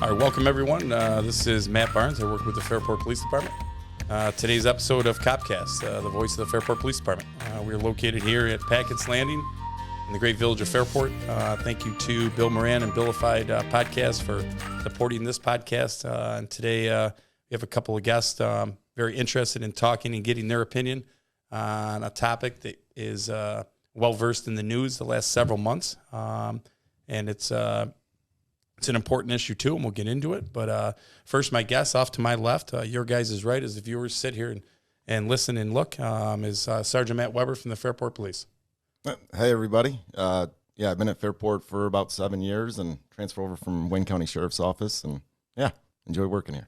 All right, welcome everyone. This is Matt Barnes. I work with the Fairport Police Department. Today's episode of Copcast, the voice of the Fairport Police Department. We're located here at Packett's Landing in the great village of Fairport. Thank you to Bill Moran and Billified Podcast for supporting this podcast. And today we have a couple of guests very interested in talking and getting their opinion on a topic that is well-versed in the news the last several months. And it's an important issue, too, and we'll get into it. But first, my guest off to my left, your guys' right, as the viewers sit here and listen and look, is Sergeant Matt Weber from the Fairport Police. Hey, everybody. I've been at Fairport for about 7 years and transferred over from Wayne County Sheriff's Office. And, enjoy working here.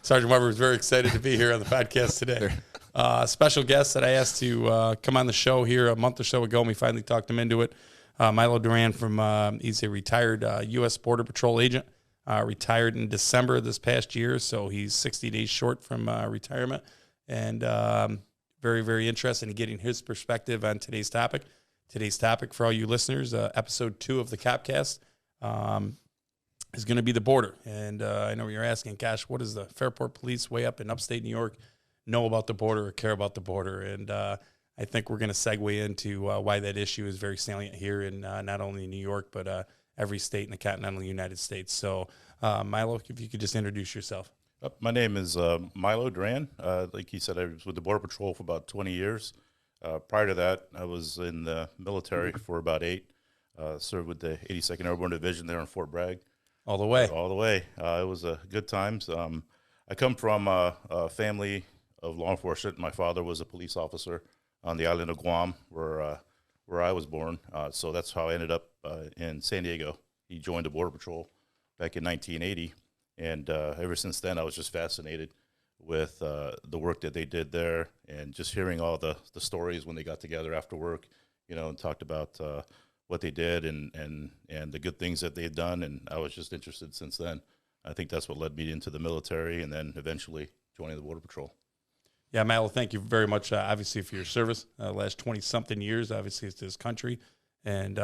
Sergeant Weber is very excited to be here on the podcast today. Special guest that I asked to come on the show here a month or so ago, and we finally talked him into it. Milo Duran he's a retired U.S. Border Patrol agent, retired in December of this past year, so he's 60 days short from retirement, and very, very interested in getting his perspective on today's topic. Today's topic, for all you listeners, episode 2 of the Copcast, is going to be the border. And I know you're asking, gosh, what does the Fairport Police way up in upstate New York know about the border or care about the border? And I think we're going to segue into why that issue is very salient here in not only New York, but every state in the continental United States. So, Milo, if you could just introduce yourself. My name is Milo Duran. Like he said, I was with the Border Patrol for about 20 years. Prior to that, I was in the military for about 8. Served with the 82nd Airborne Division there in Fort Bragg. All the way. All the way. It was good times. I come from a family of law enforcement. My father was a police officer on the island of Guam, where I was born. So that's how I ended up in San Diego. He joined the Border Patrol back in 1980, and ever since then, I was just fascinated with the work that they did there, and just hearing all the stories when they got together after work, and talked about what they did and the good things that they had done, and I was just interested since then. I think that's what led me into the military, and then eventually joining the Border Patrol. Yeah, Milo, thank you very much, obviously, for your service last 20-something years, obviously, to this country. And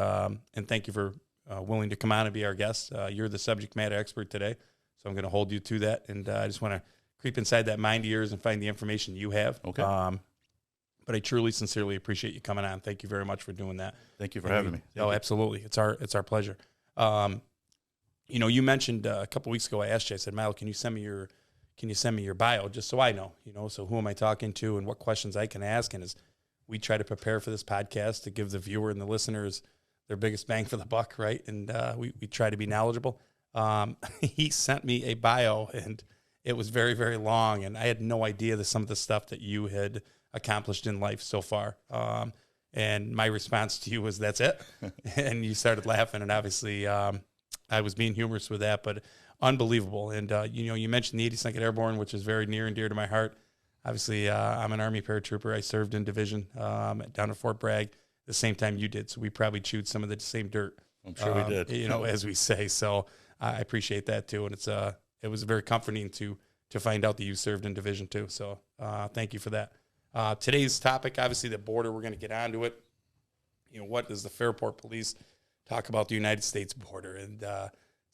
thank you for willing to come on and be our guest. You're the subject matter expert today, so I'm going to hold you to that. And I just want to creep inside that mind of yours and find the information you have. Okay. But I truly, sincerely appreciate you coming on. Thank you very much for doing that. Thank you for having me. Absolutely. It's our pleasure. You mentioned a couple weeks ago, I asked you, I said, Milo, can you send me your bio just so I know, so who am I talking to and what questions I can ask? And as we try to prepare for this podcast to give the viewer and the listeners their biggest bang for the buck, right? And we try to be knowledgeable. He sent me a bio, and it was very, very long, and I had no idea some of the stuff that you had accomplished in life so far. And my response to you was, that's it? And you started laughing, and obviously I was being humorous with that, but unbelievable. And, you mentioned the 82nd Airborne, which is very near and dear to my heart. Obviously, I'm an Army paratrooper. I served in division down at Fort Bragg the same time you did. So we probably chewed some of the same dirt. I'm sure we did. As we say. So I appreciate that, too. And it was very comforting to find out that you served in division, too. So thank you for that. Today's topic, obviously, the border. We're going to get onto it. What does the Fairport Police talk about the United States border? And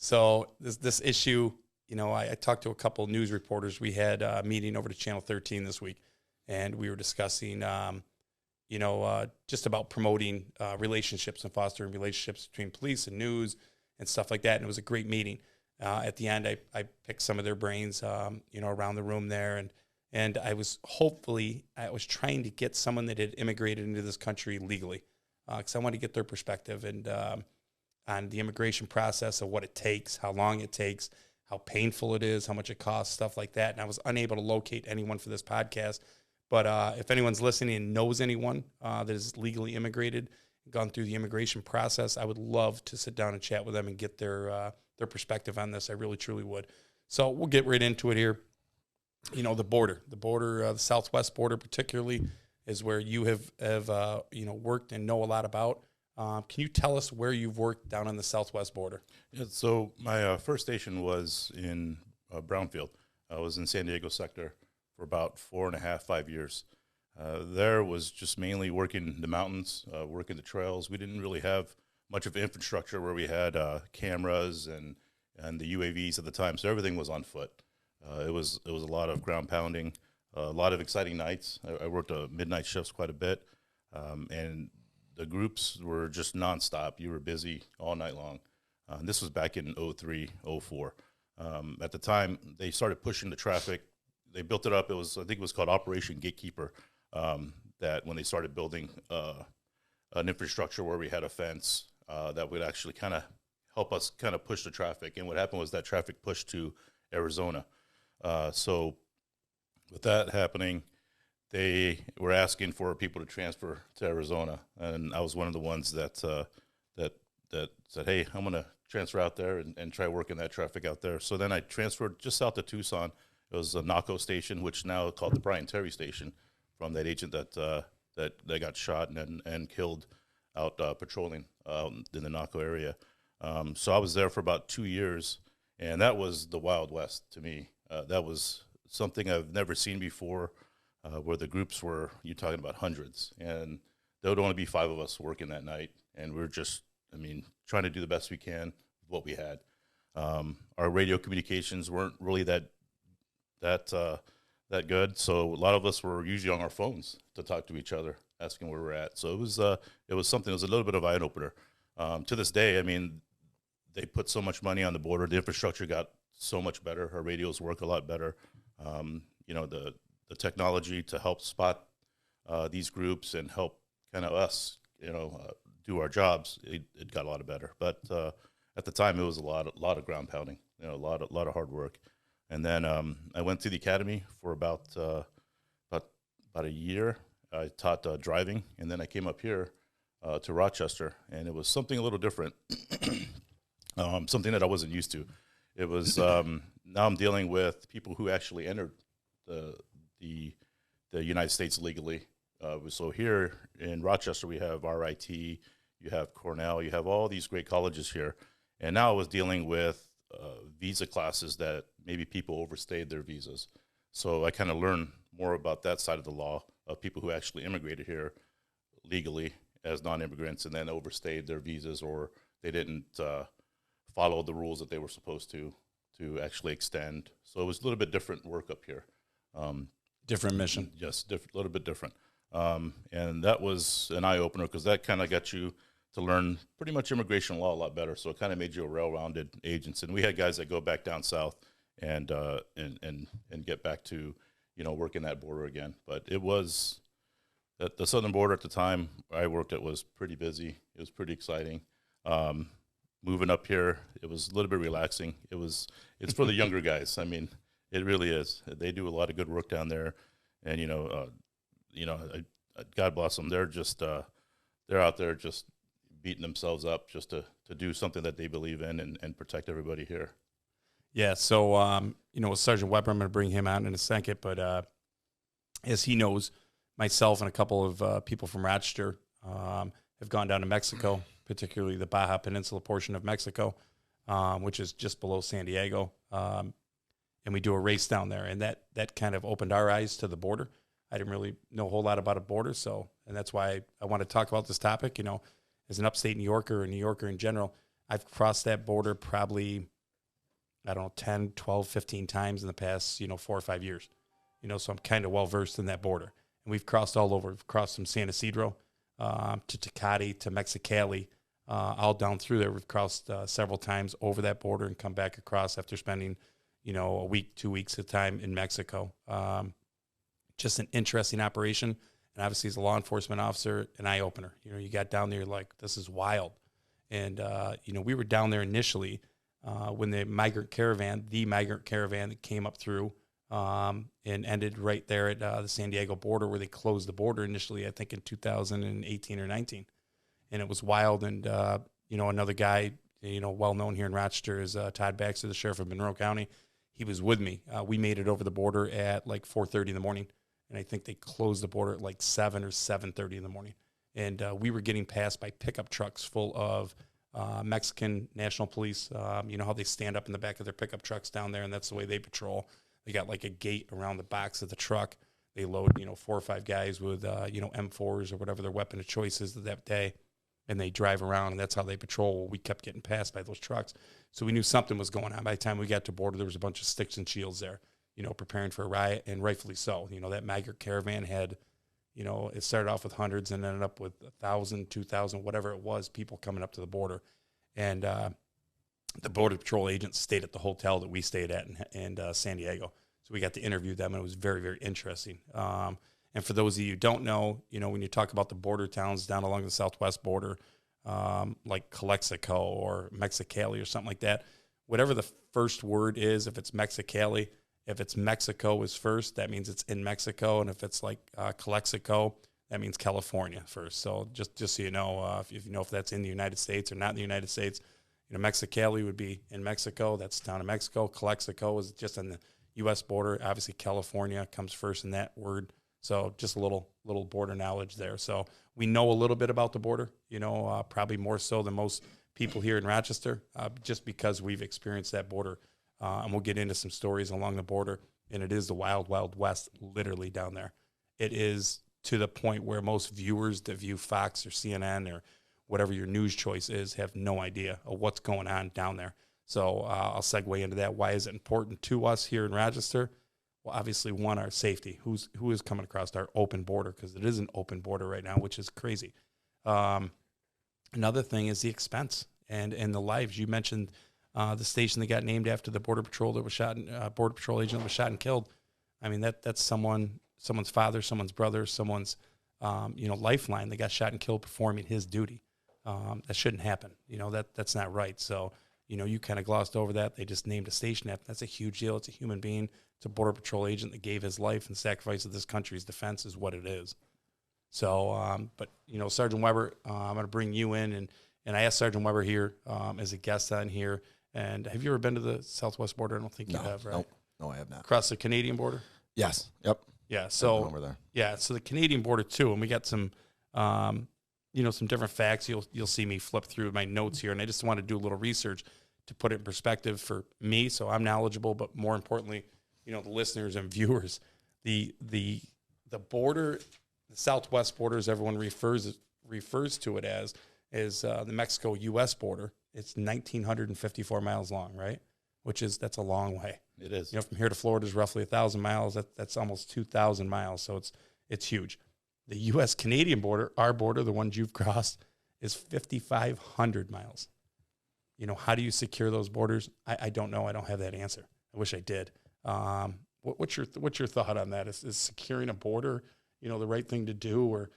so this issue, I talked to a couple of news reporters. We had a meeting over to Channel 13 this week, and we were discussing, just about promoting relationships and fostering relationships between police and news and stuff like that. And it was a great meeting. At the end, I picked some of their brains, around the room there, and I was trying to get someone that had immigrated into this country legally, because I wanted to get their perspective and on the immigration process of what it takes, how long it takes, how painful it is, how much it costs, stuff like that. And I was unable to locate anyone for this podcast. But if anyone's listening and knows anyone that is legally immigrated, gone through the immigration process, I would love to sit down and chat with them and get their perspective on this. I really, truly would. So we'll get right into it here. The border, the southwest border particularly, is where you have worked and know a lot about. Can you tell us where you've worked down on the southwest border? Yeah, so my first station was in Brownfield. I was in San Diego sector for about 4.5, 5 years. There was just mainly working the mountains, working the trails. We didn't really have much of infrastructure where we had cameras and and the UAVs at the time. So everything was on foot. It was a lot of ground pounding, a lot of exciting nights. I worked midnight shifts quite a bit, and the groups were just nonstop. You were busy all night long. This was back in 03, 04. At the time, they started pushing the traffic. They built it up. I think it was called Operation Gatekeeper, that when they started building an infrastructure where we had a fence that would actually kind of help us kind of push the traffic. And what happened was that traffic pushed to Arizona. So with that happening, they were asking for people to transfer to Arizona, and I was one of the ones that said, "Hey, I'm going to transfer out there and try working that traffic out there." So then I transferred just south of Tucson. It was a Naco station, which now called the Brian Terry station, from that agent that got shot and killed out patrolling in the Naco area. So I was there for about 2 years, and that was the Wild West to me. That was something I've never seen before, where the groups were, you're talking about hundreds, and there would only be 5 of us working that night, and we're just, trying to do the best we can with what we had. Our radio communications weren't really that good, so a lot of us were usually on our phones to talk to each other, asking where we're at. So it was something. It was a little bit of an eye opener. To this day, they put so much money on the border. The infrastructure got so much better. Our radios work a lot better. The technology to help spot these groups and help kind of us, do our jobs, it got a lot better. But at the time, it was a lot of ground pounding, a lot of hard work. And then I went to the academy for about a year. I taught driving, and then I came up here to Rochester, and it was something a little different, something that I wasn't used to. It was now I'm dealing with people who actually entered the United States legally. So here in Rochester, we have RIT, you have Cornell, you have all these great colleges here. And now I was dealing with visa classes that maybe people overstayed their visas. So I kind of learned more about that side of the law of people who actually immigrated here legally as non-immigrants and then overstayed their visas, or they didn't follow the rules that they were supposed to actually extend. So it was a little bit different work up here. Different mission. Yes, a little bit different. And that was an eye-opener because that kind of got you to learn pretty much immigration law a lot better. So it kind of made you a well-rounded agent. And we had guys that go back down south and get back to, working that border again. But it was the southern border at the time I worked at was pretty busy. It was pretty exciting. Moving up here, it was a little bit relaxing. It's for the younger guys. It really is. They do a lot of good work down there, and God bless them. They're just they're out there just beating themselves up just to do something that they believe in and protect everybody here. Yeah. So with Sergeant Weber, I'm going to bring him out in a second, but as he knows, myself and a couple of people from Rochester have gone down to Mexico, particularly the Baja Peninsula portion of Mexico, which is just below San Diego. And we do a race down there, and that kind of opened our eyes to the border. I didn't really know a whole lot about a border, and that's why I want to talk about this topic. As an upstate New Yorker or New Yorker in general, I've crossed that border probably, 10, 12, 15 times in the past, 4 or 5 years. So I'm kind of well-versed in that border. And we've crossed all over. We've crossed from San Isidro to Tecate to Mexicali, all down through there. We've crossed several times over that border and come back across after spending a week, 2 weeks at a time in Mexico. Just an interesting operation. And obviously as a law enforcement officer, an eye opener. You got down there, you're like, this is wild. And, we were down there initially when the migrant caravan that came up through and ended right there at the San Diego border, where they closed the border initially, I think in 2018 or 19. And it was wild. And, another guy, well-known here in Rochester is Todd Baxter, the sheriff of Monroe County. He was with me. We made it over the border at like 4:30 in the morning, and I think they closed the border at like 7 or 7:30 in the morning. And we were getting passed by pickup trucks full of Mexican National Police. How they stand up in the back of their pickup trucks down there, and that's the way they patrol. They got like a gate around the box of the truck. They load, 4 or 5 guys with, M4s or whatever their weapon of choice is that day. and they drive around, and that's how they patrol. We kept getting passed by those trucks. So we knew something was going on. By the time we got to border, there was a bunch of sticks and shields there, preparing for a riot, and rightfully so. That migrant caravan had, it started off with hundreds and ended up with 1,000, 2,000, whatever it was, people coming up to the border. And the Border Patrol agents stayed at the hotel that we stayed at in San Diego. So we got to interview them, and it was very, very interesting. And for those of you who don't know, when you talk about the border towns down along the southwest border, like Calexico or Mexicali or something like that, whatever the first word is, if it's Mexicali, if it's Mexico is first, that means it's in Mexico. And if it's like Calexico, that means California first. So just so you know, if that's in the United States or not in the United States, Mexicali would be in Mexico. That's down in Mexico. Calexico is just on the U.S. border. Obviously, California comes first in that word. So just a little border knowledge there. So we know a little bit about the border, probably more so than most people here in Rochester, just because we've experienced that border. And we'll get into some stories along the border. And it is the wild, wild west, literally down there. It is to the point where most viewers that view Fox or CNN or whatever your news choice is have no idea of what's going on down there. So I'll segue into that. Why is it important to us here in Rochester? Well, obviously, one, our safety. Who is coming across our open border, because it is an open border right now, which is crazy. Another thing is the expense and the lives. You mentioned the station that got named after the Border Patrol that was shot, Border Patrol agent that was shot and killed. I mean, that's someone's father, someone's brother, someone's lifeline that got shot and killed performing his duty. That shouldn't happen. That's not right. So, you kind of glossed over that. They just named a station after. That's a huge deal. It's a human being. It's a Border Patrol agent that gave his life and sacrifice of this country's defense is what it is. So, but, Sergeant Weber, I'm going to bring you in, and I asked Sergeant Weber here as a guest on here. And have you ever been to the southwest border? I don't think you have, right? No, I have not. Across the Canadian border? Yes. Yep. Yeah. So over there. Yeah. So the Canadian border too, and we got some, some different facts. You'll see me flip through my notes here, and I just want to do a little research to put it in perspective for me, so I'm knowledgeable. But more importantly, the listeners and viewers, the border, the southwest border, as everyone refers to it as, is the Mexico-U.S. border. It's 1,954 miles long, right? That's a long way. It is. From here to Florida is roughly 1,000 miles. That's almost 2,000 miles. So it's huge. The U.S.-Canadian border, our border, the one you've crossed, is 5,500 miles. How do you secure those borders? I don't know. I don't have that answer. I wish I did. What's your thought on that? Is securing a border, the right thing to do, or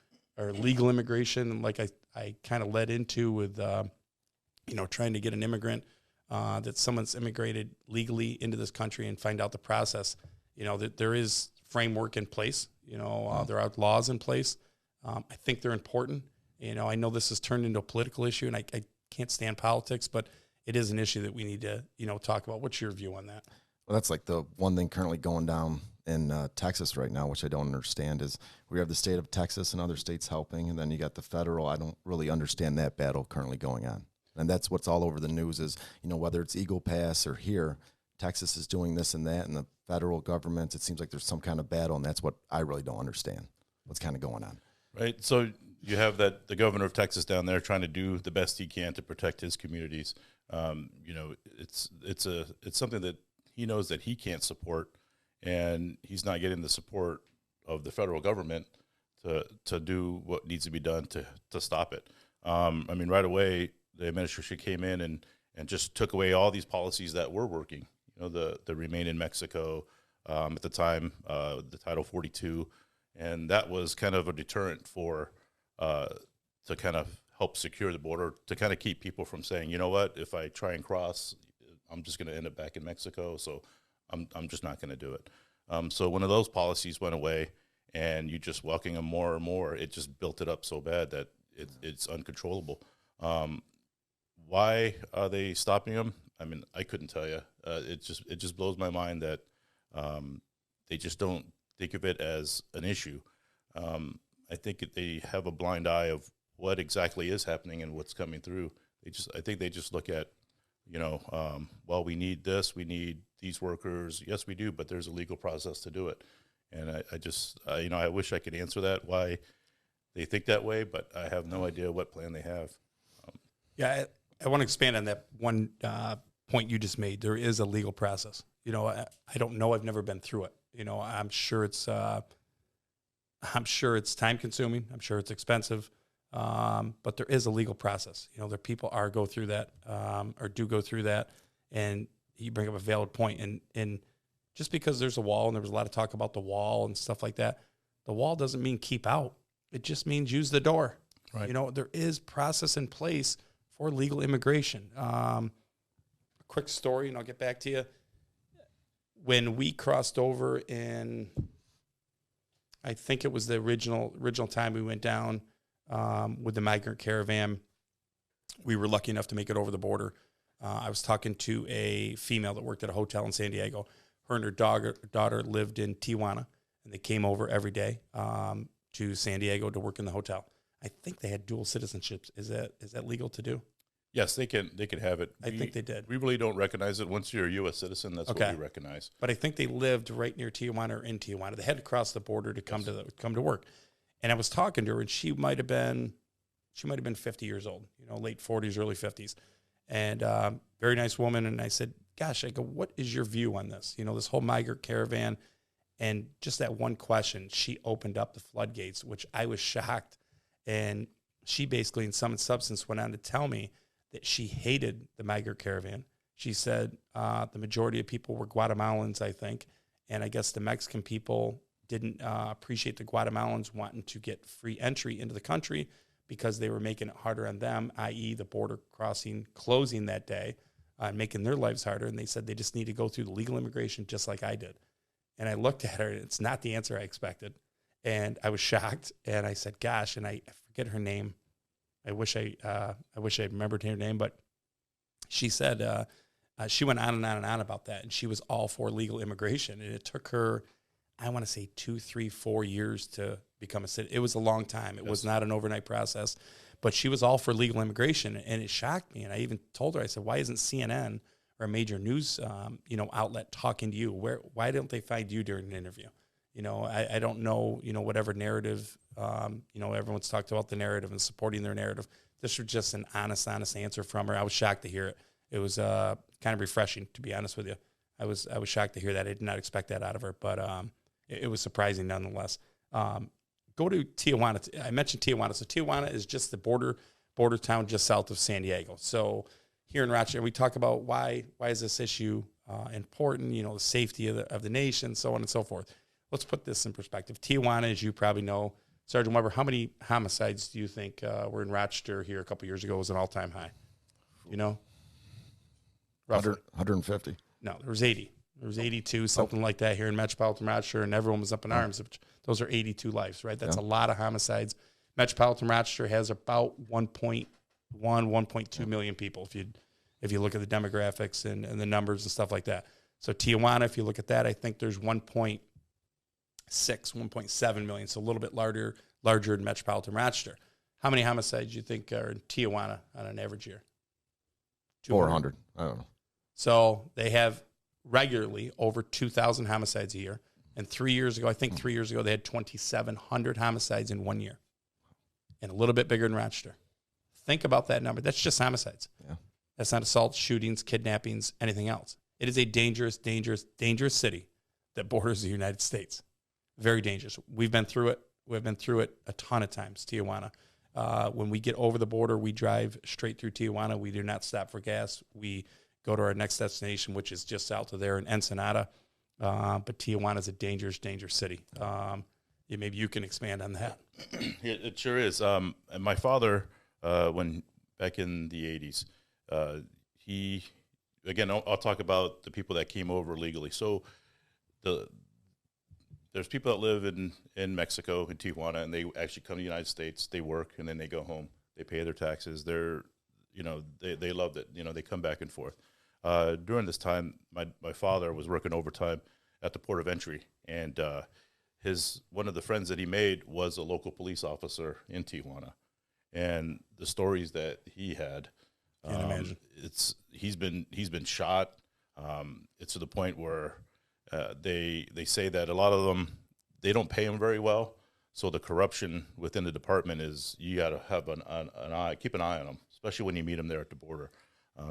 legal immigration, like I kind of led into with, trying to get an immigrant that someone's immigrated legally into this country and find out the process. That there is framework in place. There are laws in place. I think they're important. I know this has turned into a political issue, and I can't stand politics, but it is an issue that we need to, talk about. What's your view on that? Well, that's like the one thing currently going down in Texas right now, which I don't understand, is we have the state of Texas and other states helping, and then you got the federal. I don't really understand that battle currently going on. And that's what's all over the news is, whether it's Eagle Pass or here, Texas is doing this and that, and the federal government, it seems like there's some kind of battle, and that's what I really don't understand, what's kind of going on. Right. So you have the governor of Texas down there trying to do the best he can to protect his communities. It's something that he knows that he can't support, and he's not getting the support of the federal government to do what needs to be done to stop it. Right away, the administration came in and just took away all these policies that were working. The Remain in Mexico, at the time, the Title 42, and that was kind of a deterrent to kind of help secure the border, to kind of keep people from saying, if I try and cross, I'm just going to end up back in Mexico, so I'm just not going to do it. So when those policies went away, and you just welcoming them more and more, it just built it up so bad that it's uncontrollable. Why are they stopping them? I couldn't tell you. It just blows my mind that they just don't think of it as an issue. I think they have a blind eye of what exactly is happening and what's coming through. I think they just look at, well, we need this, we need these workers. Yes, we do, but there's a legal process to do it. And I wish I could answer that, why they think that way, but I have no idea what plan they have. Yeah, I want to expand on that one point you just made. There is a legal process. You know, I don't know. I've never been through it. You know, I'm sure it's time consuming. I'm sure it's expensive. But there is a legal process. You know, there people are go through that or do go through that. And you bring up a valid point. And just because there's a wall, and there was a lot of talk about the wall and stuff like that, the wall doesn't mean keep out. It just means use the door. Right. You know, there is process in place for legal immigration. A quick story, and I'll get back to you. When we crossed over in, I think it was the original time we went down with the migrant caravan, we were lucky enough to make it over the border. I was talking to a female that worked at a hotel in San Diego. Her and her daughter lived in Tijuana, and they came over every day to San Diego to work in the hotel. I think they had dual citizenships. Is that legal to do? Yes, they can have it. I think they did. We really don't recognize it. Once you're a U.S. citizen, that's Okay. what we recognize. But I think they lived right near Tijuana or in Tijuana. They had to cross the border to come to work. And I was talking to her, and she might have been 50 years old, you know, late 40s, early 50s, and very nice woman. And I said, "Gosh," I go, "what is your view on this? You know, this whole migrant caravan." And just that one question, she opened up the floodgates, which I was shocked. And she basically, in some substance, went on to tell me that she hated the migrant caravan. She said the majority of people were Guatemalans, I think, and I guess the Mexican people didn't appreciate the Guatemalans wanting to get free entry into the country because they were making it harder on them, i.e. the border crossing closing that day, making their lives harder. And they said they just need to go through the legal immigration just like I did. And I looked at her, and it's not the answer I expected. And I was shocked, and I said, "Gosh," and I forget her name. I wish I remembered her name, but she said she went on and on and on about that, and she was all for legal immigration. And it took her, I want to say 2, 3, 4 years to become a citizen. It was a long time. It was not an overnight process, but she was all for legal immigration, and it shocked me. And I even told her, I said, "Why isn't CNN or a major news outlet talking to you? Why don't they find you during an interview?" You know, I don't know, you know, whatever narrative, everyone's talked about the narrative and supporting their narrative. This was just an honest answer from her. I was shocked to hear it. It was kind of refreshing, to be honest with you. I was shocked to hear that. I did not expect that out of her, but it was surprising nonetheless. Go to Tijuana. I mentioned Tijuana. So Tijuana is just the border town just south of San Diego. So here in Rochester, we talk about why is this issue important, you know, the safety of the nation, so on and so forth. Let's put this in perspective. Tijuana, as you probably know, Sergeant Weber, how many homicides do you think were in Rochester here a couple years ago? It was an all-time high. You know? 150. No, there was 80. There was 82, something like that here in Metropolitan Rochester, and everyone was up in arms. Those are 82 lives, right? That's a lot of homicides. Metropolitan Rochester has about 1.1, 1.2 million people if you look at the demographics and the numbers and stuff like that. So Tijuana, if you look at that, I think there's 1.6, 1.7 million, so a little bit larger in Metropolitan Rochester. How many homicides do you think are in Tijuana on an average year? 400. I don't know. So they have regularly over 2,000 homicides a year. And 3 years ago, they had 2,700 homicides in 1 year. And a little bit bigger in Rochester. Think about that number. That's just homicides. Yeah. That's not assaults, shootings, kidnappings, anything else. It is a dangerous, dangerous, dangerous city that borders the United States. Very dangerous. We've been through it. We've been through it a ton of times, Tijuana. When we get over the border, we drive straight through Tijuana. We do not stop for gas. We go to our next destination, which is just south of there in Ensenada. But Tijuana is a dangerous, dangerous city. Maybe you can expand on that. It sure is. And my father, when back in the 80s, I'll talk about the people that came over legally. So there's people that live in Mexico, in Tijuana, and they actually come to the United States. They work, and then they go home. They pay their taxes. They loved it. You know, they come back and forth. During this time, my father was working overtime at the port of entry, and one of the friends that he made was a local police officer in Tijuana, and the stories that he had, Can't imagine. He's been shot. It's to the point where they say that a lot of them, they don't pay him very well. So the corruption within the department is you got to have an eye, keep an eye on them, especially when you meet them there at the border.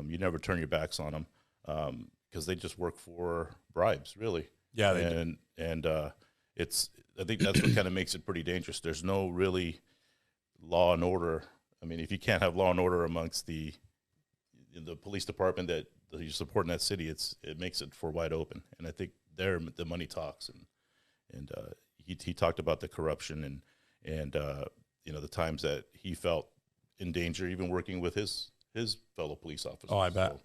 You never turn your backs on them because they just work for bribes, really. Yeah, and it's I think that's what kind of makes it pretty dangerous. There's no really law and order. I mean, if you can't have law and order amongst the police department that you support in that city, it makes it for wide open. And I think there the money talks. And he talked about the corruption and the times that he felt in danger, even working with his fellow police officers. Oh, I bet.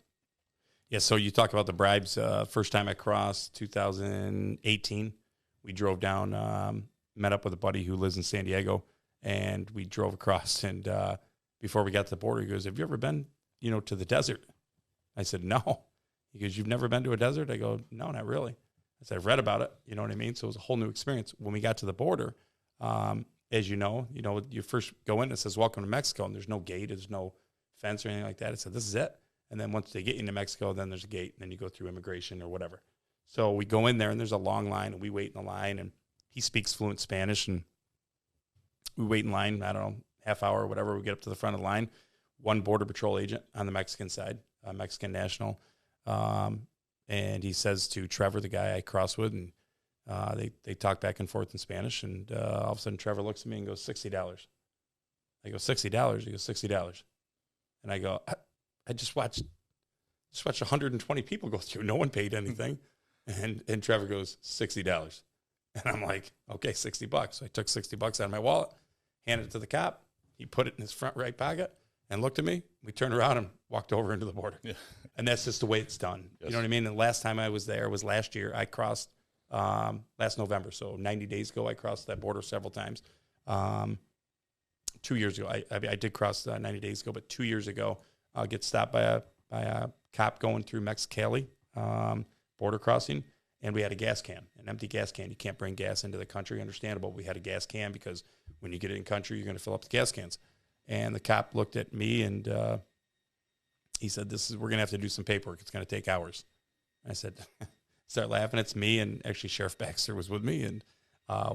Yeah, so you talk about the bribes. First time I crossed, 2018, we drove down, met up with a buddy who lives in San Diego, and we drove across. And before we got to the border, he goes, "Have you ever been, to the desert?" I said, "No." He goes, "You've never been to a desert?" I go, "No, not really." I said, "I've read about it." You know what I mean? So it was a whole new experience. When we got to the border, as you know, you first go in, it says, "Welcome to Mexico," and there's no gate, there's no fence or anything like that. It said, "This is it." And then once they get you into Mexico, then there's a gate, and then you go through immigration or whatever. So we go in there, and there's a long line, and we wait in the line, and he speaks fluent Spanish, and we wait in line, I don't know, half hour or whatever. We get up to the front of the line, one Border Patrol agent on the Mexican side, a Mexican national, and he says to Trevor, the guy I cross with, and they talk back and forth in Spanish, and all of a sudden Trevor looks at me and goes, $60. I go, $60? He goes, $60. And I go, I just watched 120 people go through. No one paid anything. And Trevor goes, $60. And I'm like, okay, $60. So I took $60 out of my wallet, handed it to the cop. He put it in his front right pocket and looked at me. We turned around and walked over into the border. Yeah. And that's just the way it's done. Yes. You know what I mean? And the last time I was there was last year. I crossed last November. So 90 days ago, I crossed that border several times. 2 years ago, I did cross 90 days ago, but 2 years ago, I'll get stopped by a cop going through Mexicali border crossing, and we had a gas can, an empty gas can. You can't bring gas into the country, understandable. We had a gas can because when you get it in country, you're going to fill up the gas cans. And the cop looked at me, and he said, we're going to have to do some paperwork. It's going to take hours. I said, start laughing. It's me, and actually Sheriff Baxter was with me, and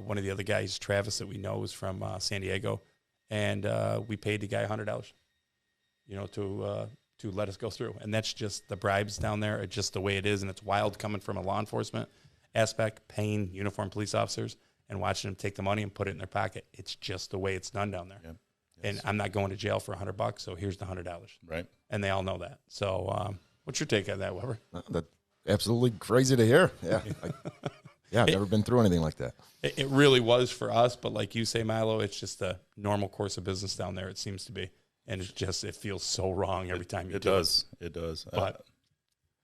one of the other guys, Travis, that we know, was from San Diego, and we paid the guy $100. To let us go through. And that's just the bribes down there. It's just the way it is. And it's wild coming from a law enforcement aspect, paying uniformed police officers and watching them take the money and put it in their pocket. It's just the way it's done down there. Yeah. Yes. And I'm not going to jail for $100, so here's the $100. Right. And they all know that. So what's your take on that, Weber? That's absolutely crazy to hear. Yeah. I've never been through anything like that. It really was for us. But like you say, Milo, it's just a normal course of business down there, it seems to be. And it feels so wrong every time you do it. It does. But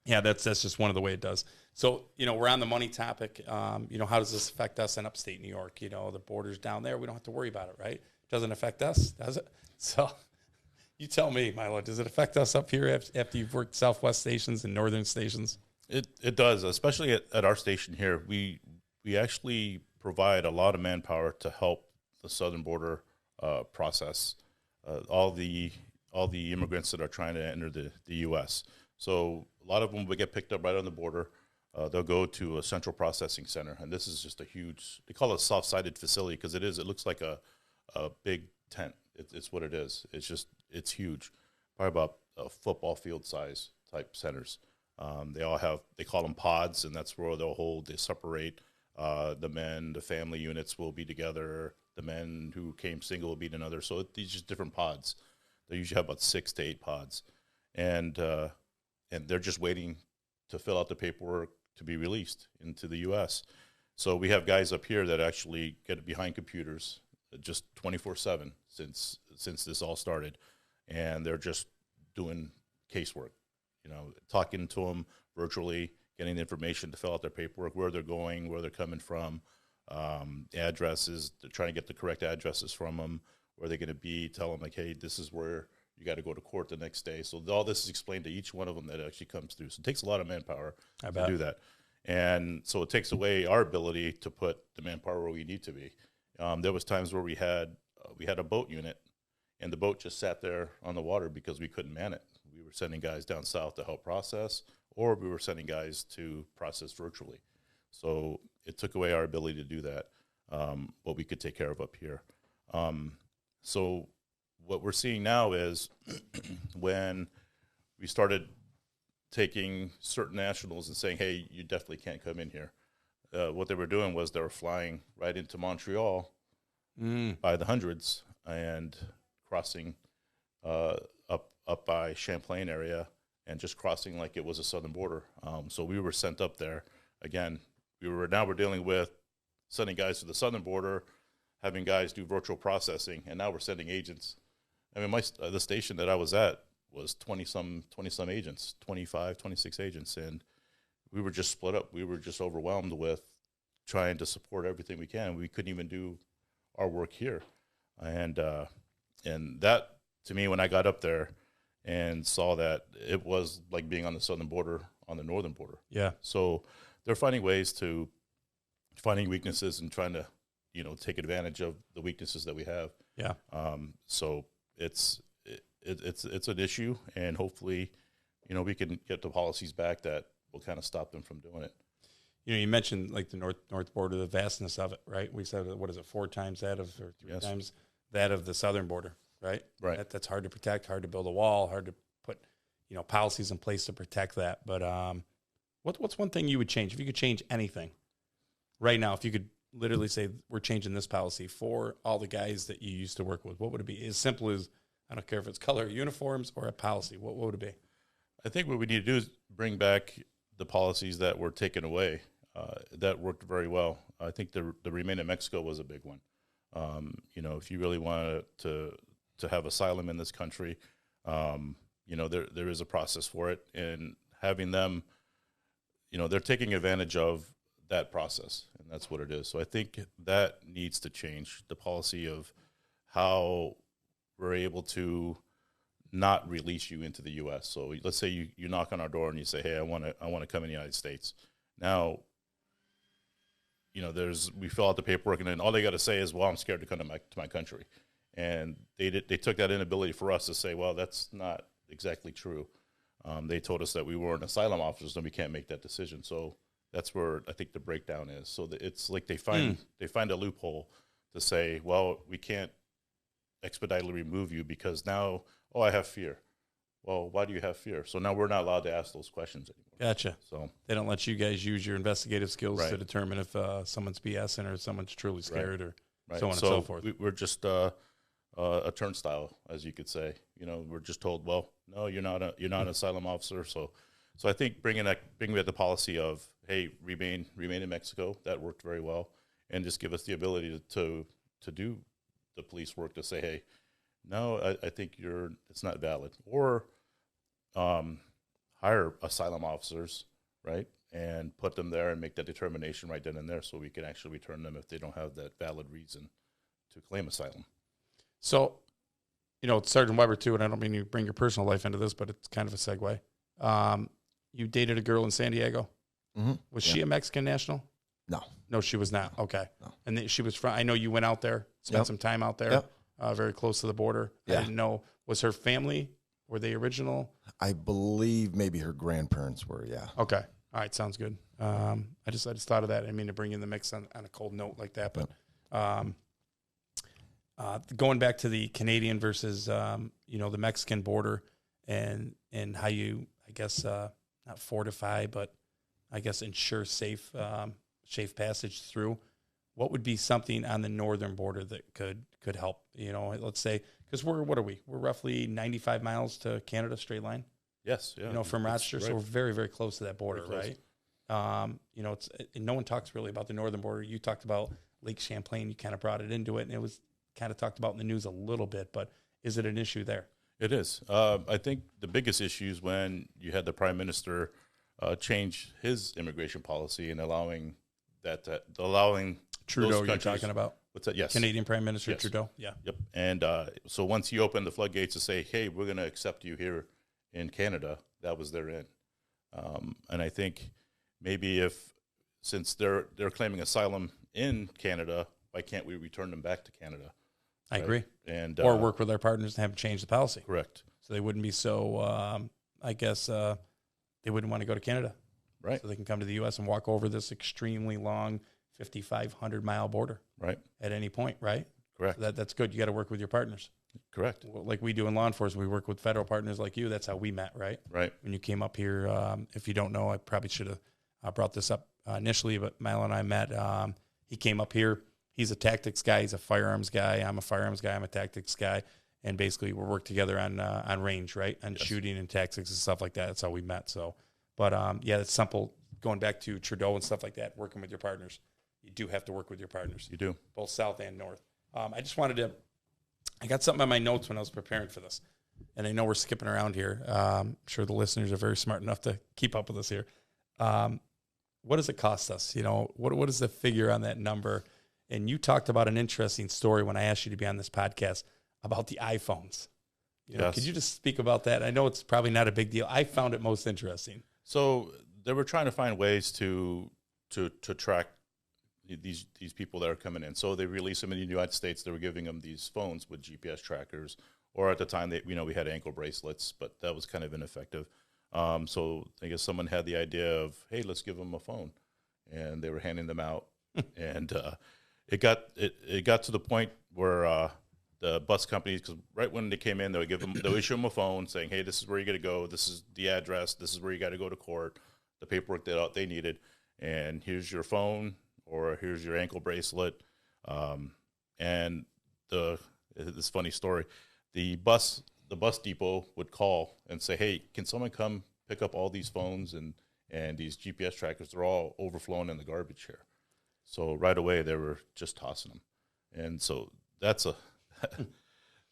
yeah, that's just one of the way it does. So, we're on the money topic. How does this affect us in upstate New York? The border's down there. We don't have to worry about it, right? Doesn't affect us, does it? So you tell me, Milo, does it affect us up here after you've worked Southwest stations and Northern stations? It does, especially at our station here. We actually provide a lot of manpower to help the southern border process. All the immigrants that are trying to enter the U.S. So a lot of them will get picked up right on the border. They'll go to a central processing center, and this is just a huge. They call it a soft-sided facility because it is. It looks like a big tent. It's what it is. It's huge, probably about a football field size type centers. They call them pods, and that's where they separate the men. The family units will be together. The men who came single will be in another. So these are just different pods. They usually have about 6 to 8 pods. And they're just waiting to fill out the paperwork to be released into the U.S. So we have guys up here that actually get behind computers just 24/7 since this all started. And they're just doing casework, talking to them virtually, getting the information to fill out their paperwork, where they're going, where they're coming from. Addresses, they're trying to get the correct addresses from them, where they're going to be, tell them, like, hey, this is where you got to go to court the next day. So all this is explained to each one of them that actually comes through. So it takes a lot of manpower to do that. And so it takes away our ability to put the manpower where we need to be. There was times where we had a boat unit, and the boat just sat there on the water because we couldn't man it. We were sending guys down south to help process, or we were sending guys to process virtually. So it took away our ability to do that. what we could take care of up here. So what we're seeing now is when we started taking certain nationals and saying, hey, you definitely can't come in here. What they were doing was they were flying right into Montreal by the hundreds and crossing up by Champlain area and just crossing like it was a southern border. So we were sent up there. Again, we're dealing with sending guys to the southern border, having guys do virtual processing, and now we're sending agents. I mean, the station that I was at was 20-some agents, 25, 26 agents, and we were just split up. We were just overwhelmed with trying to support everything we can. We couldn't even do our work here. And that, to me, when I got up there and saw that, it was like being on the southern border, on the northern border. Yeah. So they're finding ways to finding weaknesses and trying to, take advantage of the weaknesses that we have. Yeah. So it's an issue, and hopefully, we can get the policies back that will kind of stop them from doing it. You mentioned like the north border, the vastness of it, right? We said, what is it, 4 times that of, or 3 times that of the southern border, right? Right. That's hard to protect, hard to build a wall, hard to put, policies in place to protect that. But what's one thing you would change if you could change anything right now? If you could literally say, we're changing this policy for all the guys that you used to work with, what would it be? As simple as, I don't care if it's color uniforms or a policy, what would it be? I think what we need to do is bring back the policies that were taken away. That worked very well. I think the Remain in Mexico was a big one. If you really wanted to have asylum in this country, there is a process for it, and having them, they're taking advantage of that process, and that's what it is. So I think that needs to change, the policy of how we're able to not release you into the U.S. So let's say you knock on our door and you say, hey, I want to come in the United States. Now, we fill out the paperwork, and then all they got to say is, well, I'm scared to come to my country. And they took that inability for us to say, well, that's not exactly true. They told us that we weren't asylum officers, and we can't make that decision. So that's where I think the breakdown is. So it's like they find a loophole to say, well, we can't expeditiously remove you because now, I have fear. Well, why do you have fear? So now we're not allowed to ask those questions anymore. Gotcha. So they don't let you guys use your investigative skills to determine if someone's BSing or someone's truly scared or so on and so forth. We're just a turnstile, as you could say. We're just told, well, no, you're not an asylum officer. So I think bringing back the policy of, hey, remain in Mexico, that worked very well, and just give us the ability to do the police work to say, hey, no, I think it's not valid, or hire asylum officers, right, and put them there and make that determination right then and there, so we can actually return them if they don't have that valid reason to claim asylum. So, Sergeant Weber too, and I don't mean you bring your personal life into this, but it's kind of a segue. You dated a girl in San Diego. Mm-hmm. Was she a Mexican national? No, she was not. Okay. No. And she was from, I know you went out there, spent some time out there, very close to the border. Yeah. I didn't know, was her family, were they original? I believe maybe her grandparents were, yeah. Okay. All right. Sounds good. I just thought of that. I didn't mean to bring in the mix on a cold note like that, but going back to the Canadian versus, the Mexican border and how you, I guess, not fortify, but I guess ensure safe passage through. What would be something on the northern border that could help? Let's say, because what are we? We're roughly 95 miles to Canada, straight line. Yes, yeah. From Rochester, so we're very, very close to that border, right? It's no one talks really about the northern border. You talked about Lake Champlain. You kind of brought it into it, and it was kind of talked about in the news a little bit. But is it an issue there? It is. I think the biggest issue is when you had the Prime Minister change his immigration policy and allowing Trudeau, you're talking about? What's that? Yes. Canadian Prime Minister Yes. Trudeau? Yeah. Yep. And so once he opened the floodgates to say, hey, we're going to accept you here in Canada, that was their end. And I think maybe since they're claiming asylum in Canada, why can't we return them back to Canada? I agree. And or work with our partners to have changed the policy. Correct. So they wouldn't be so, I guess, they wouldn't want to go to Canada. Right. So they can come to the U.S. and walk over this extremely long 5,500-mile border Right. at any point, right? Correct. So that's good. You got to work with your partners. Correct. Well, like we do in law enforcement, we work with federal partners like you. That's how we met, right? Right. When you came up here, if you don't know, I probably should have brought this up initially, but Milo and I met. He came up here. He's a tactics guy. He's a firearms guy. I'm a firearms guy. I'm a tactics guy. And basically, we work together on range, right? On shooting and tactics and stuff like that. That's how we met. So, but yeah, it's simple. Going back to Trudeau and stuff like that, working with your partners. You do have to work with your partners. You do. Both South and North. I just wanted to, I got something on my notes when I was preparing for this. And I know we're skipping around here. I'm sure the listeners are very smart enough to keep up with us here. What does it cost us? You know, what is the figure on that number? And you talked about an interesting story when I asked you to be on this podcast about the iPhones. You know, Yes. could you just speak about that? I know it's probably not a big deal. I found it most interesting. So they were trying to find ways to track these people that are coming in. So they released them in the United States. They were giving them these phones with GPS trackers, or at the time we had ankle bracelets, but that was kind of ineffective. So I guess someone had the idea of, hey, let's give them a phone, and they were handing them out, and it got to the point where the bus companies, because right when they came in, they'll issue them a phone saying, hey, this is where you got to go, this is the address, this is where you got to go to court, the paperwork that they needed, and here's your phone, or here's your ankle bracelet. And this funny story, the bus depot would call and say, hey, can someone come pick up all these phones and these GPS trackers? They're all overflowing in the garbage here. So right away they were just tossing them. And so that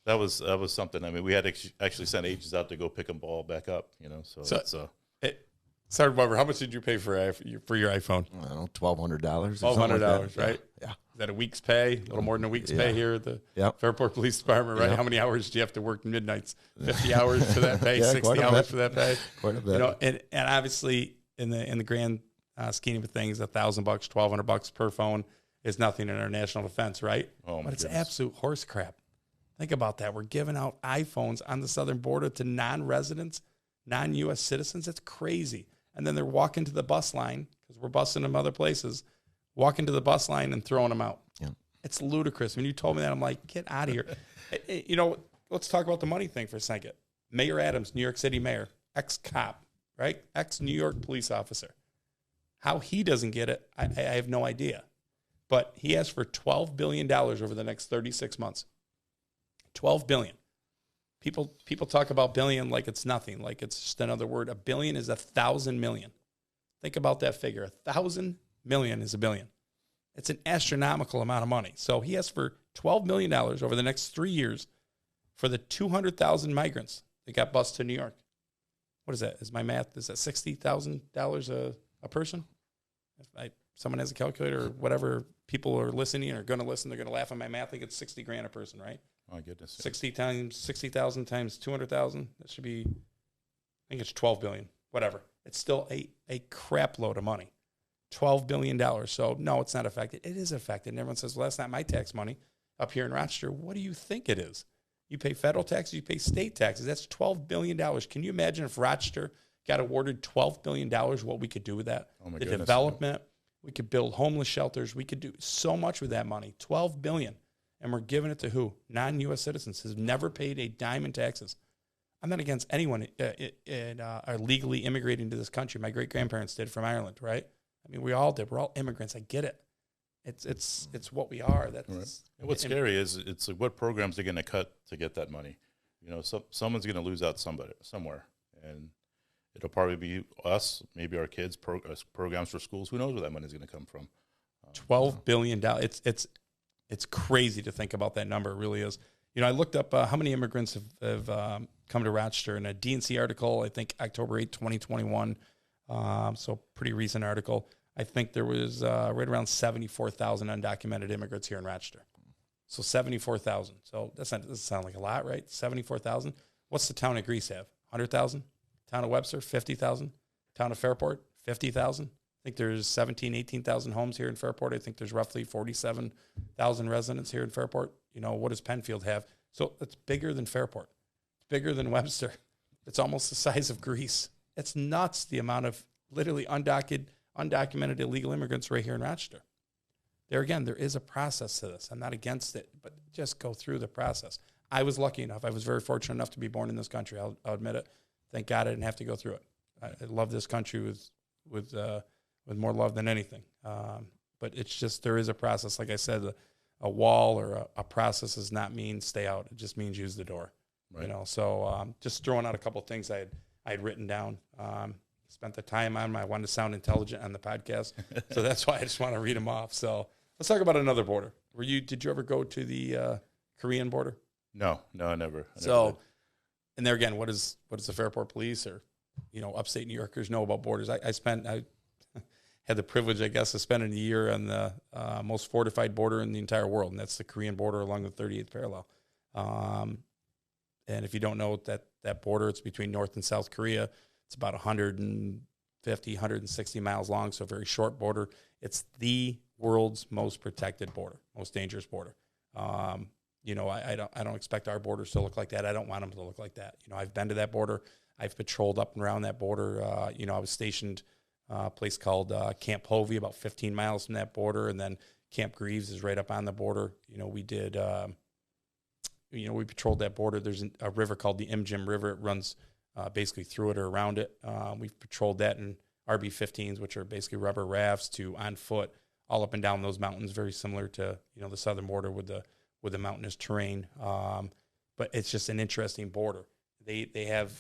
was something. I mean, we had to actually send agents out to go pick them all back up, you know. So Sorry, Barbara, how much did you pay for your iPhone? I don't know, $1,200. $1,200, right? Yeah. Is that a week's pay? A little more than a week's pay here at the Fairport Police Department, right? Yep. How many hours do you have to work midnights? 50 hours for that pay, 60 hours for that pay? Quite a bit. You know, and obviously in the grand scheme of things, $1,000, $1,200 per phone is nothing in our national defense, right? Oh, my but it's goodness. absolute horse crap. Think about that. We're giving out iPhones on the southern border to non-residents, non-U.S. citizens. It's crazy. And then they're walking to the bus line, because we're busing them other places, walking to the bus line and throwing them out. Yeah. It's ludicrous. When you told me that, I'm like, get out of here. You know, let's talk about the money thing for a second. Mayor Adams, New York City mayor, ex-cop, right? Ex-New York police officer. How he doesn't get it, I have no idea. But he asked for $12 billion over the next 36 months. $12 billion. People talk about billion like it's nothing, like it's just another word. A billion is 1,000 million. Think about that figure. 1,000 million is a billion. It's an astronomical amount of money. So he asked for $12 million over the next 3 years for the 200,000 migrants that got bused to New York. What is that? Is my math, is that $60,000 a person? If someone has a calculator or whatever, people are listening or going to listen, they're going to laugh at my math. I think it's $60,000 a person, right? Oh, my goodness. 60,000 times 200,000. That should be, I think it's 12 billion, whatever. It's still a crap load of money. $12 billion. So no, it's not affected. It is affected. And everyone says, well, that's not my tax money up here in Rochester. What do you think it is? You pay federal taxes, you pay state taxes. That's $12 billion. Can you imagine if Rochester got awarded $12 billion, what we could do with that? Oh my the goodness. development, we could build homeless shelters. We could do so much with that money. $12 billion. And we're giving it to who? Non-U.S. citizens who've never paid a dime in taxes. I'm not against anyone are legally immigrating to this country. My great-grandparents did from Ireland, right? I mean, we all did. We're all immigrants. I get it. It's what we are. That's right. And what's scary is it's like what programs they're going to cut to get that money. You know, someone's going to lose out somewhere, and it'll probably be us, maybe our kids, programs for schools. Who knows where that money is going to come from? $12 billion. It's crazy to think about that number. It really is. You know, I looked up how many immigrants have come to Rochester in a DNC article, I think October 8, 2021. So pretty recent article. I think there was right around 74,000 undocumented immigrants here in Rochester. So 74,000. So doesn't sound like a lot, right? 74,000. What's the town of Greece have? 100,000? Town of Webster, 50,000. Town of Fairport, 50,000. I think there's 18,000 homes here in Fairport. I think there's roughly 47,000 residents here in Fairport. You know, what does Penfield have? So it's bigger than Fairport. It's bigger than Webster. It's almost the size of Greece. It's nuts, the amount of literally undocumented illegal immigrants right here in Rochester. there again, there is a process to this. I'm not against it, but just go through the process. I was lucky enough. I was very fortunate enough to be born in this country. I'll admit it. Thank God I didn't have to go through it. I love this country with more love than anything. But it's just, there is a process. Like I said, a wall or a process does not mean stay out. It just means use the door. Right. You know, so just throwing out a couple of things I had written down. Spent the time on them. I wanted to sound intelligent on the podcast, so that's why I just want to read them off. So let's talk about another border. Did you ever go to the Korean border? No, I never. And there again, what does the Fairport Police or upstate New Yorkers know about borders? I had the privilege, I guess, of spending a year on the most fortified border in the entire world, and that's the Korean border along the 38th parallel. And if you don't know that border, it's between North and South Korea. It's about 150, 160 miles long, so a very short border. It's the world's most protected border, most dangerous border. I don't expect our borders to look like that. I don't want them to look like that. I've been to that border. I've patrolled up and around that border. I was stationed a place called Camp Hovey, about 15 miles from that border, and then Camp Greaves is right up on the border. We did, we patrolled that border. There's a river called the Imjim River. It runs basically through it or around it. We've patrolled that in RB-15s, which are basically rubber rafts, to on foot all up and down those mountains, very similar to the southern border with the mountainous terrain. But it's just an interesting border. They have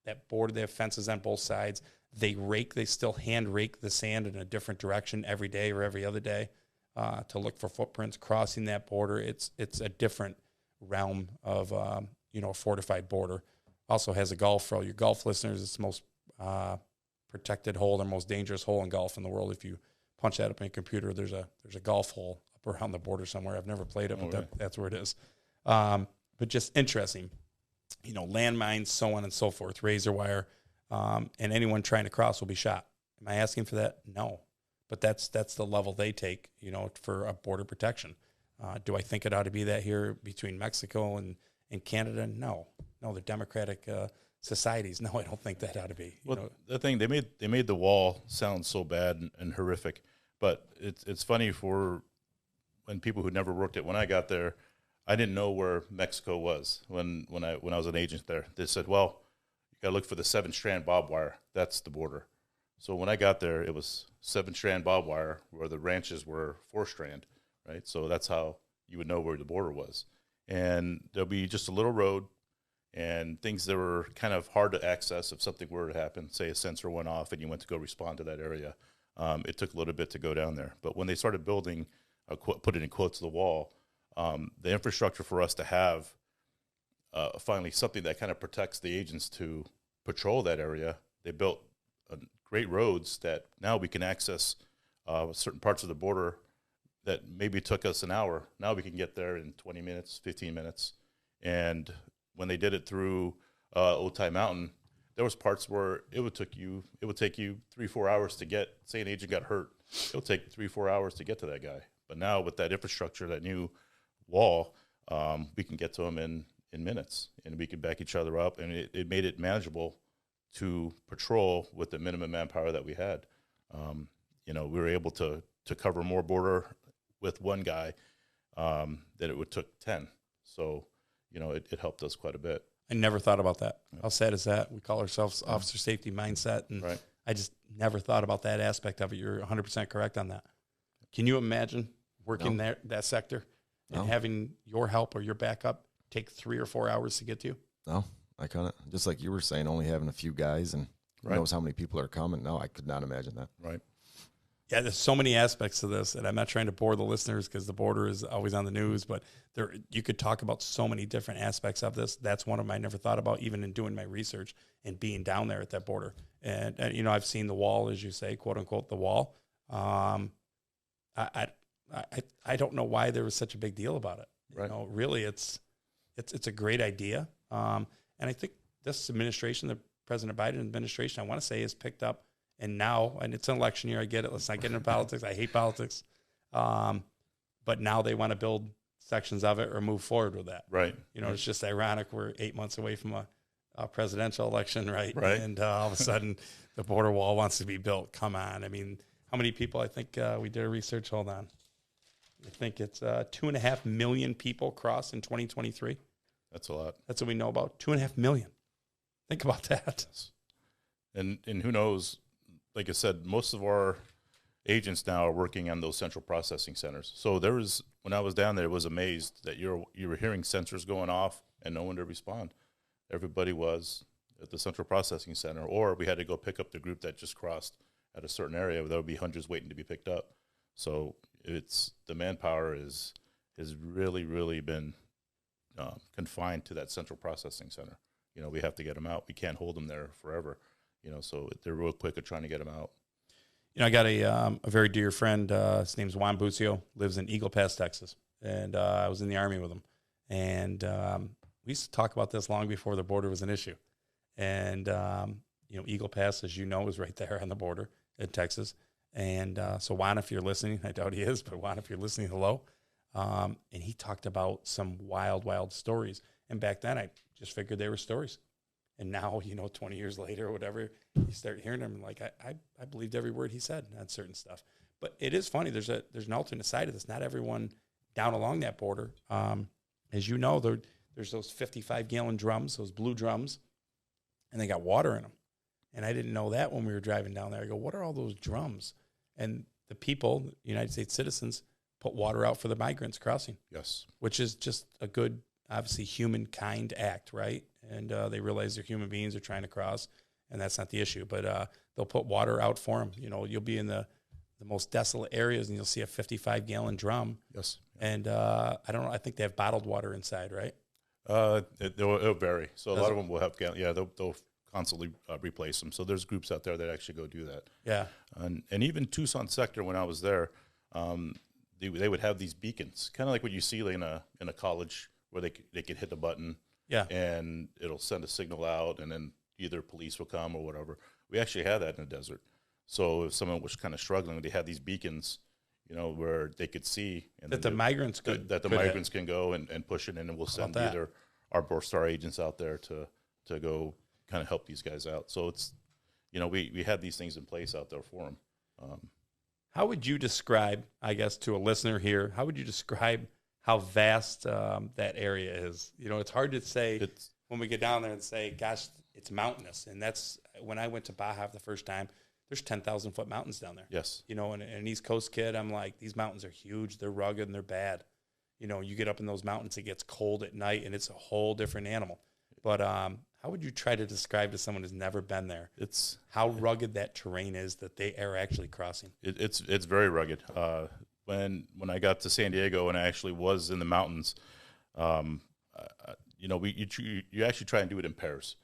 that border. They have fences on both sides. They still hand rake the sand in a different direction every day or every other day to look for footprints crossing that border. It's a different realm of a fortified border. Also has a gulf for all your Gulf listeners. It's the most protected hole, the most dangerous hole in golf in the world. If you punch that up in a computer, there's a golf hole up around the border somewhere. I've never played it, but that's where it is. But just interesting, landmines, so on and so forth, razor wire, and anyone trying to cross will be shot. Am I asking for that? No, but that's the level they take, for a border protection. Do I think it ought to be that here between Mexico and Canada? No, they're democratic societies. No, I don't think that ought to be. The thing they made the wall sound so bad and horrific, but it's funny for when people who never worked it. When I got there, I didn't know where Mexico was when I was an agent there. They said, well, you got to look for the 7-strand barbed wire. That's the border. So when I got there, it was 7-strand barbed wire where the ranches were 4-strand, right? So that's how you would know where the border was. And there'll be just a little road and things that were kind of hard to access if something were to happen. Say a sensor went off and you went to go respond to that area. It took a little bit to go down there. But when they started building, put it in quotes, the wall, the infrastructure for us to have finally something that kind of protects the agents to patrol that area, they built great roads that now we can access certain parts of the border that maybe took us an hour. Now we can get there in 20 minutes, 15 minutes. And when they did it through Old Time Mountain, there was parts where it would take you 3-4 hours to get, say an agent got hurt, it'll take 3-4 hours to get to that guy. But now with that infrastructure, that new wall, we can get to them in minutes, and we can back each other up, and it made it manageable to patrol with the minimum manpower that we had. We were able to cover more border with one guy than it would took 10. So, it helped us quite a bit. I never thought about that. How sad is that? We call ourselves officer safety mindset, and right. I just never thought about that aspect of it. You're 100% correct on that. Can you imagine working that sector and having your help or your backup take 3 or 4 hours to get to you? No, I couldn't. Just like you were saying, only having a few guys and who knows how many people are coming. No, I could not imagine that. Right. Yeah, there's so many aspects to this, and I'm not trying to bore the listeners because the border is always on the news, but you could talk about so many different aspects of this. That's one of them I never thought about, even in doing my research and being down there at that border. And I've seen the wall, as you say, quote unquote, the wall. I don't know why there was such a big deal about it. Right. Really, it's a great idea. And I think this administration, the President Biden administration, I want to say, has picked up. And now, and it's an election year, I get it. Let's not get into politics. I hate politics. But now they want to build sections of it or move forward with that. Right. It's just ironic. We're 8 months away from a presidential election, right? Right. And all of a sudden, the border wall wants to be built. Come on. I mean, how many people? I think we did a research. Hold on. I think it's 2.5 million people crossed in 2023. That's a lot. That's what we know about. 2.5 million. Think about that. Yes. And who knows? Like I said, most of our agents now are working on those central processing centers. So there was, when I was down there, I was amazed that you were hearing sensors going off and no one to respond. Everybody was at the central processing center, or we had to go pick up the group that just crossed at a certain area where there would be hundreds waiting to be picked up. So it's the manpower has really, really been confined to that central processing center. You know, we have to get them out. We can't hold them there forever. You know, so they're real quick at trying to get them out. You know, I got a very dear friend. His name's Juan Bucio, lives in Eagle Pass, Texas. And I was in the Army with him. And we used to talk about this long before the border was an issue. And, you know, Eagle Pass, as you know, is right there on the border in Texas. And so Juan, if you're listening, I doubt he is, but Juan, if you're listening, hello. And he talked about some wild, wild stories. And back then, I just figured they were stories. And now, you know, 20 years later or whatever, you start hearing them, and like, I believed every word he said on certain stuff. But it is funny. There's an alternate side of this. Not everyone down along that border. As you know, there's those 55-gallon drums, those blue drums, and they got water in them. And I didn't know that when we were driving down there. I go, what are all those drums? And the people, United States citizens, put water out for the migrants crossing. Yes. Which is just a good, obviously, humankind act, right? And they realize they're human beings, they're trying to cross, and that's not the issue. But they'll put water out for them. You know, you'll be in the most desolate areas, and you'll see a 55-gallon drum. Yes. And I don't know, I think they have bottled water inside, right? It'll vary. So a lot of them will have, they'll constantly replace them. So there's groups out there that actually go do that. Yeah. And even Tucson sector, when I was there, they would have these beacons, kind of like what you see in a college where they could hit the button. Yeah. And it'll send a signal out, and then either police will come or whatever. We actually had that in the desert. So if someone was kind of struggling, they had these beacons, you know, where they could see. And that the migrants could. That the migrants can go and push it in, and we'll send either our Borstar agents out there to go kind of help these guys out. So it's, you know, we had these things in place out there for them. How would you describe, I guess, to a listener here, how would you describe how vast that area is? You know, it's hard to say when we get down there and say, gosh, it's mountainous. And that's when I went to Baja the first time, there's 10,000-foot mountains down there. Yes. You know, and an East Coast kid, I'm like, these mountains are huge. They're rugged and they're bad. You know, you get up in those mountains, it gets cold at night, and it's a whole different animal. But how would you try to describe to someone who's never been there? It's how rugged that terrain is that they are actually crossing. It's very rugged. When I got to San Diego and I actually was in the mountains, you know, you actually try and do it in pairs.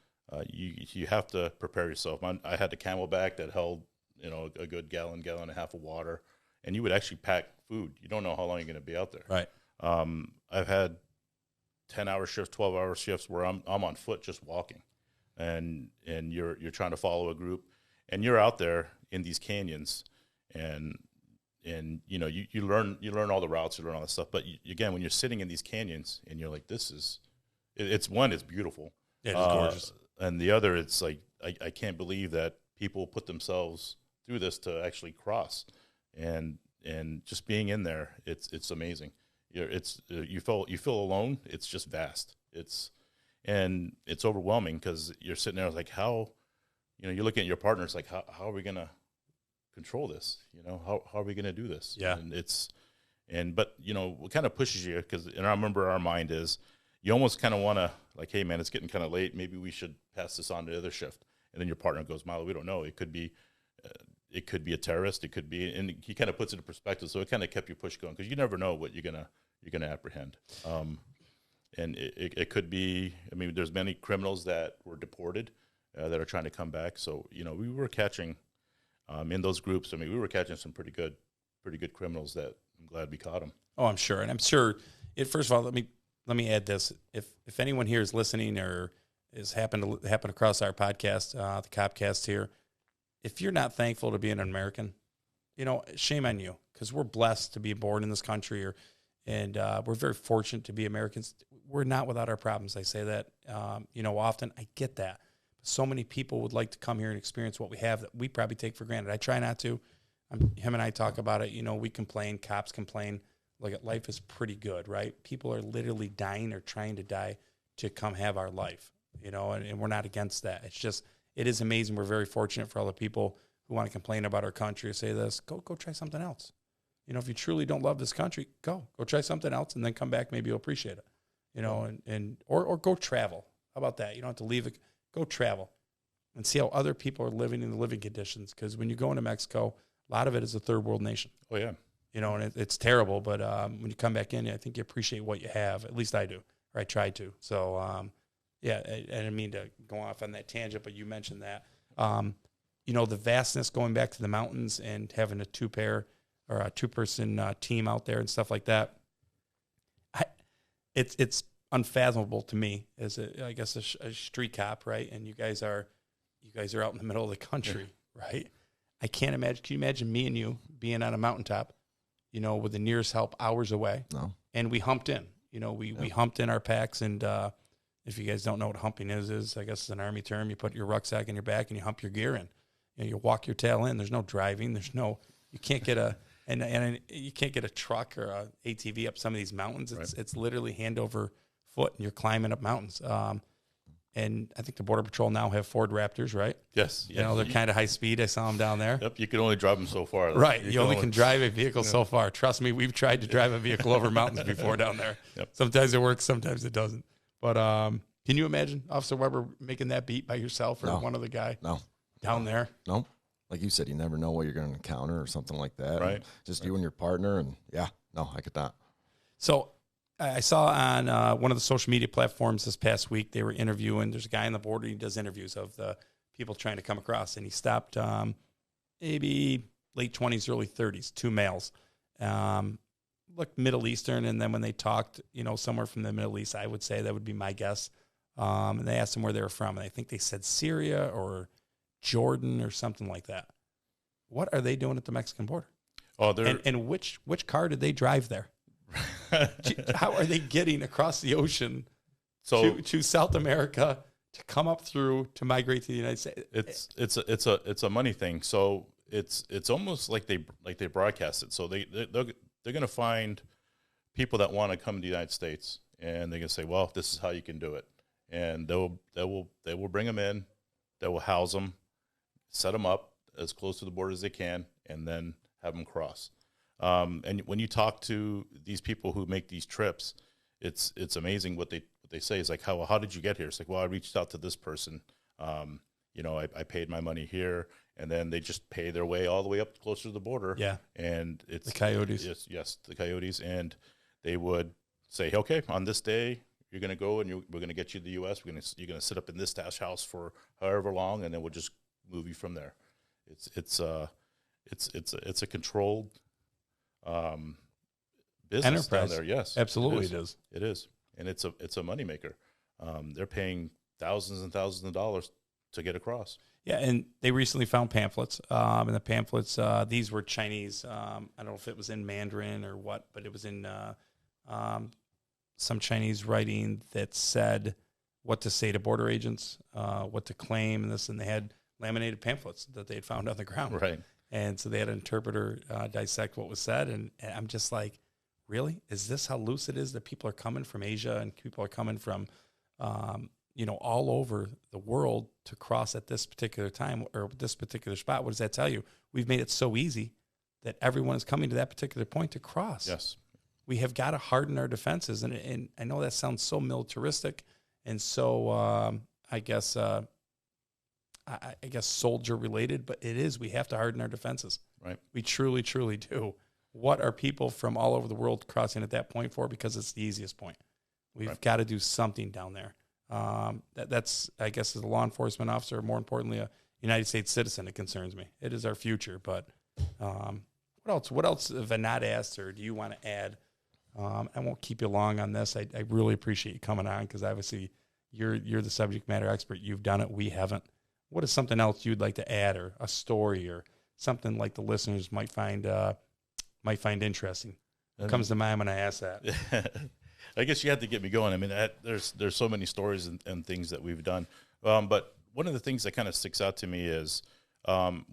You have to prepare yourself. I had the Camelback that held, you know, a good gallon and a half of water, and you would actually pack food. You don't know how long you're going to be out there. Right. I've had 10-hour shifts, 12-hour shifts where I'm on foot just walking, and you're trying to follow a group, and you're out there in these canyons, and you know, you learn all the routes, you learn all that stuff. But again, when you're sitting in these canyons and you're like, it's beautiful. Yeah, it's gorgeous. And the other, it's like, I can't believe that people put themselves through this to actually cross, and just being in there, it's amazing. You feel alone. It's just vast. It's overwhelming because you're sitting there like, how, you know, you're looking at your partner. It's like, how are we gonna control this? You know, how are we gonna do this? Yeah. But you know, what kind of pushes you, and I remember our mind is, you almost kind of want to, like, hey man, it's getting kind of late. Maybe we should pass this on to the other shift. And then your partner goes, Milo, we don't know. It could be a terrorist. It could be, and he kind of puts it in perspective. So it kind of kept your push going because you never know what you're gonna apprehend. And it could be. I mean, there's many criminals that were deported that are trying to come back. So you know, we were catching in those groups. I mean, we were catching some pretty good criminals that I'm glad we caught them. Oh, I'm sure, and I'm sure. First of all, let me add this. If anyone here is listening or is happen across our podcast, the Copcast here, if you're not thankful to be an American, you know, shame on you, because we're blessed to be born in this country, and we're very fortunate to be Americans. We're not without our problems. I say that, you know, often. I get that. So many people would like to come here and experience what we have that we probably take for granted. I try not to. Him and I talk about it. You know, we complain. Cops complain. look at life is pretty good, right? People are literally dying or trying to die to come have our life, you know, and we're not against that. It's just, it is amazing. We're very fortunate for all the people who want to complain about our country or say this, go try something else. You know, if you truly don't love this country, go try something else and then come back. Maybe you'll appreciate it, you know, or go travel. How about that? You don't have to leave it. Go travel and see how other people are living in the living conditions. Because when you go into Mexico, a lot of it is a third world nation. Oh, yeah. You know, and it's terrible. But when you come back in, I think you appreciate what you have. At least I do, or I try to. So, yeah, I didn't mean to go off on that tangent, but you mentioned that. You know, the vastness going back to the mountains and having a two-person team out there and stuff like that. It's unfathomable to me as I guess a street cop, right? And you guys are out in the middle of the country, right? I can't imagine. Can you imagine me and you being on a mountaintop, you know, with the nearest help hours away? No. And we humped in. You know, we humped in our packs. And if you guys don't know what humping is I guess it's an Army term. You put your rucksack in your back and you hump your gear in. You know, you walk your tail in. There's no driving. You can't get and you can't get a truck or a ATV up some of these mountains. It's literally hand over foot, and you're climbing up mountains. And I think the Border Patrol now have Ford Raptors, right? Yes. You know, they're kind of high speed. I saw them down there. Yep. You can only drive them so far. Right. You only can drive a vehicle so far. Trust me, we've tried to drive a vehicle over mountains before down there. Yep. Sometimes it works, sometimes it doesn't. But can you imagine Officer Weber making that beat by yourself or one other guy down there? No. Like you said, you never know what you're going to encounter or something like that. Right. Just you and your partner. And I could not. So I saw on one of the social media platforms this past week, they were interviewing, there's a guy on the border, he does interviews of the people trying to come across, and he stopped maybe late 20s, early 30s, two males. Looked Middle Eastern, and then when they talked, you know, somewhere from the Middle East, I would say that would be my guess. And they asked them where they were from, and I think they said Syria or Jordan or something like that. What are they doing at the Mexican border? Oh, and which car did they drive there? How are they getting across the ocean to South America to come up through to migrate to the United States? It's a money thing. So it's almost like they broadcast it. So they're going to find people that want to come to the United States, and they're going to say, well, this is how you can do it, and they will bring them in, they will house them, set them up as close to the border as they can, and then have them cross. And when you talk to these people who make these trips, it's amazing what they say. It's like, how did you get here? It's like, well, I reached out to this person. You know, I paid my money here, and then they just pay their way all the way up closer to the border. Yeah. And it's the Coyotes. Yes, the Coyotes. And they would say, okay, on this day, you're going to go and we're going to get you to the U.S. You're going to sit up in this stash house for however long, and then we'll just move you from there. It's a controlled business enterprise down there. Yes, absolutely, it is, and it's a moneymaker. They're paying thousands and thousands of dollars to get across. Yeah, and they recently found pamphlets, and the pamphlets these were Chinese. I don't know if it was in Mandarin or what, but it was in some Chinese writing that said what to say to border agents, what to claim, and this, and they had laminated pamphlets that they had found on the ground. Right. And so they had an interpreter dissect what was said, and I'm just like, really? Is this how loose it is that people are coming from Asia and people are coming from, you know, all over the world to cross at this particular time or this particular spot? What does that tell you? We've made it so easy that everyone is coming to that particular point to cross. Yes. We have got to harden our defenses, and I know that sounds so militaristic and so I guess soldier related, but it is. We have to harden our defenses. Right. We truly, truly do. What are people from all over the world crossing at that point for? Because it's the easiest point. We've got to do something down there. That's, I guess, as a law enforcement officer, more importantly, a United States citizen, it concerns me. It is our future. But what else have I not asked, or do you want to add? I won't keep you long on this. I really appreciate you coming on, because obviously you're the subject matter expert. You've done it. We haven't. What is something else you'd like to add, or a story, or something like the listeners might find interesting? What comes to mind when I ask that? I guess you have to get me going. I mean, there's so many stories and things that we've done. But one of the things that kind of sticks out to me is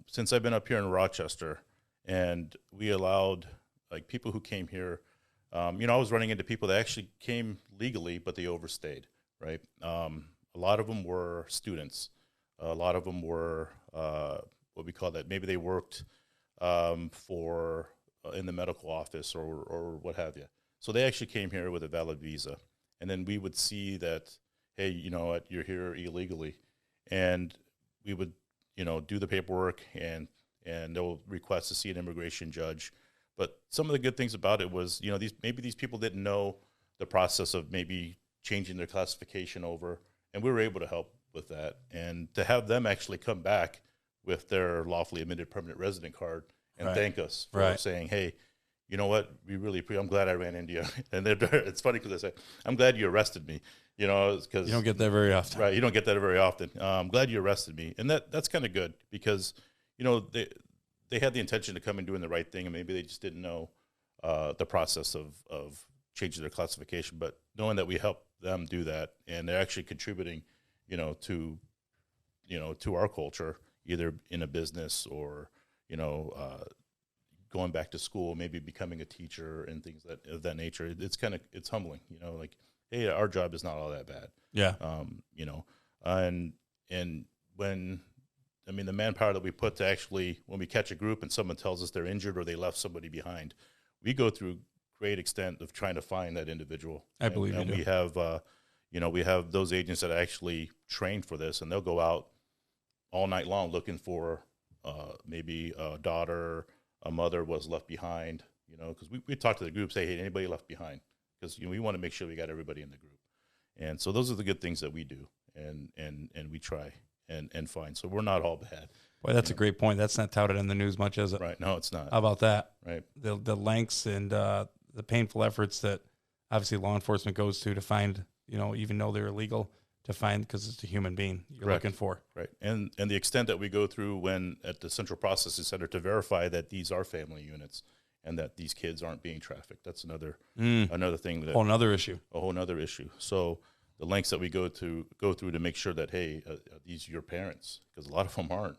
since I've been up here in Rochester, and we allowed like people who came here I was running into people that actually came legally, but they overstayed, right? A lot of them were students. A lot of them were what we call that. Maybe they worked for in the medical office or what have you. So they actually came here with a valid visa. And then we would see that, hey, you know what, you're here illegally. And we would, do the paperwork and they'll request to see an immigration judge. But some of the good things about it was, these people didn't know the process of maybe changing their classification over, and we were able to help with that. And to have them actually come back with their lawfully admitted permanent resident card and thank us for saying, hey, you know what, I'm glad I ran into you. And it's funny because they say, I'm glad you arrested me, because you don't get that very often. Right, you don't get that very often. I'm glad you arrested me. And that's kind of good because, they had the intention to come and doing the right thing, and maybe they just didn't know the process of changing their classification. But knowing that we help them do that, and they're actually contributing, to our culture, either in a business or going back to school, maybe becoming a teacher and things of that nature. It's humbling, like, hey, our job is not all that bad. Yeah. And when. The manpower that we put to actually, when we catch a group and someone tells us they're injured or they left somebody behind, we go through great extent of trying to find that individual. I believe you do. We have, we have those agents that actually train for this, and they'll go out all night long looking for maybe a daughter, a mother was left behind, because we talk to the group, say, hey, anybody left behind? Because we want to make sure we got everybody in the group. And so those are the good things that we do, and we try. And find. So we're not all bad. Boy, that's a great point. That's not touted in the news much, is it? Right. No, it's not. How about that? Right. The lengths and the painful efforts that obviously law enforcement goes to find, even though they're illegal, to find, because it's a human being you're looking for. Right. And the extent that we go through when at the Central Processing Center to verify that these are family units and that these kids aren't being trafficked. That's another thing. A whole nother issue. So the lengths that we go through to make sure that, hey, these are your parents, because a lot of them aren't.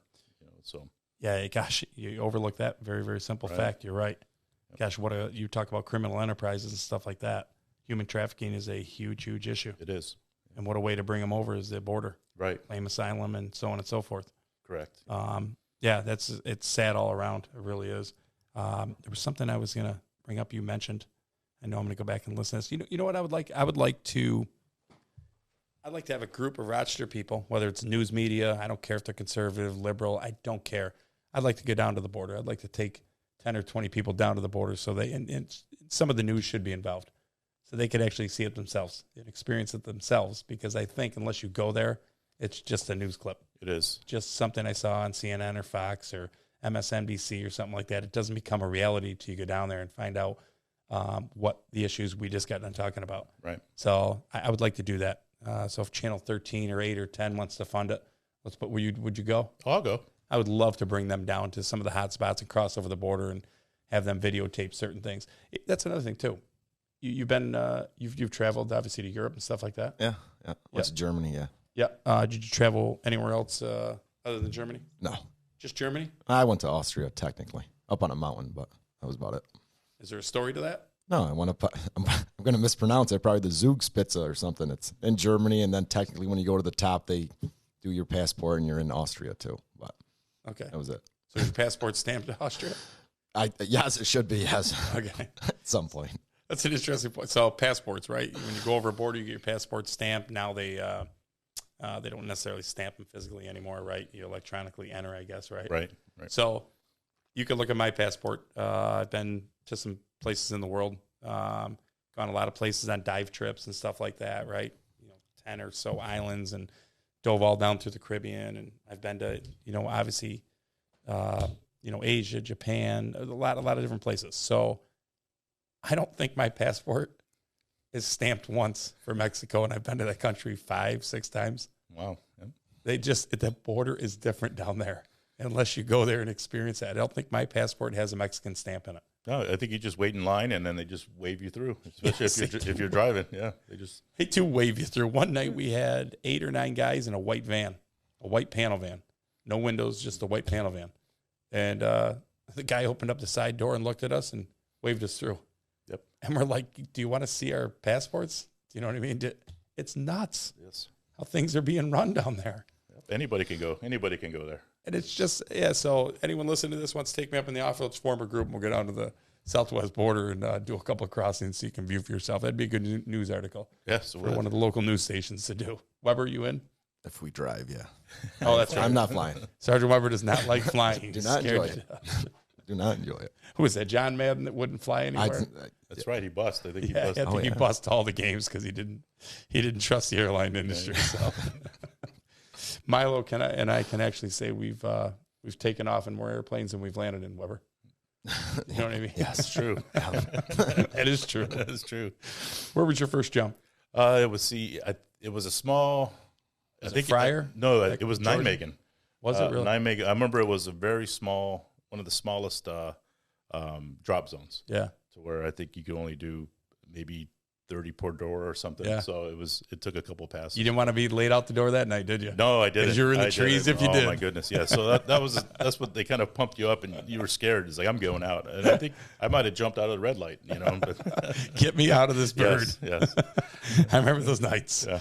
So yeah, gosh, you overlook that very, very simple fact. You're right. Yep. Gosh, you talk about criminal enterprises and stuff like that. Human trafficking is a huge, huge issue. It is. And what a way to bring them over is the border, right? Claim asylum and so on and so forth. Correct. Yeah, it's sad all around. It really is. There was something I was gonna bring up. You mentioned. I know I'm gonna go back and listen to this. You know what I would like? I'd like to have a group of Rochester people, whether it's news media, I don't care if they're conservative, liberal, I don't care. I'd like to go down to the border. I'd like to take 10 or 20 people down to the border and some of the news should be involved so they could actually see it themselves and experience it themselves, because I think unless you go there, it's just a news clip. It is. Just something I saw on CNN or Fox or MSNBC or something like that. It doesn't become a reality till you go down there and find out what the issues we just got done talking about. Right. So I would like to do that. So if Channel 13 or 8 or 10 wants to fund it, would you go? I'll go. I would love to bring them down to some of the hot spots and cross over the border and have them videotape certain things. That's another thing too. You've been you've traveled obviously to Europe and stuff like that. Yeah. Went to Germany. Yeah. Yeah. Did you travel anywhere else other than Germany? No. Just Germany? I went to Austria technically, up on a mountain, but that was about it. Is there a story to that? No, I want to. I'm going to mispronounce it. Probably the Zugspitze or something. It's in Germany, and then technically, when you go to the top, they do your passport, and you're in Austria too. But okay, that was it. So your passport stamped to Austria? Yes, it should be. Yes. Okay. At some point. That's an interesting point. So passports, right? When you go over a border, you get your passport stamped. Now they don't necessarily stamp them physically anymore, right? You electronically enter, I guess, right? Right. So you can look at my passport. I've been to some places in the world, gone a lot of places on dive trips and stuff like that, right? 10 or so islands, and dove all down through the Caribbean. And I've been to, obviously, Asia, Japan, a lot of different places. So I don't think my passport is stamped once for Mexico, and I've been to that country 5-6 times. Wow. Yep. The border is different down there unless you go there and experience that. I don't think my passport has a Mexican stamp in it. No, I think you just wait in line and then they just wave you through, especially if you're driving. Yeah, they do wave you through. One night we had 8 or 9 guys in a white van, a white panel van, no windows, just a white panel van. And the guy opened up the side door and looked at us and waved us through. Yep. And we're like, do you want to see our passports? Do you know what I mean? It's nuts. Yes. How things are being run down there. Yep. Anybody can go. Anybody can go there. And it's just, so anyone listening to this wants to take me up in the off-field former group, and we'll go down to the southwest border and do a couple of crossings so you can view for yourself. That'd be a good news article Yes. for one of the local news stations to do. Weber, you in? If we drive, yeah. Oh, that's right. I'm not flying. Sergeant Weber does not like flying. Do not Scared enjoy to it. death. Do not enjoy it. Who was that? John Madden that wouldn't fly anywhere? That's right. He bust. I think he Yeah, bust. I think he bust all the games because he didn't trust the airline industry. So, Milo and I can actually say we've taken off in more airplanes than we've landed in, Weber. You know what I mean? Yes, it's true. That is true. That is true. Where was your first jump? It was it was a small. Was it Fryer? No, Like it was Georgia? Nijmegen. Was it really? Nijmegen. I remember it was a very small, one of the smallest drop zones. Yeah. To where I think you could only do maybe 30 per door or something. Yeah. So it took a couple passes. You didn't want to be laid out the door that night, did you? No, I didn't. Because you were in the I trees didn't. if you did. Oh my goodness, yeah. So that's what they kind of pumped you up, and you were scared. It's like, I'm going out, and I think I might have jumped out of the red light, But Get me out of this bird. Yes. I remember those nights. Yeah.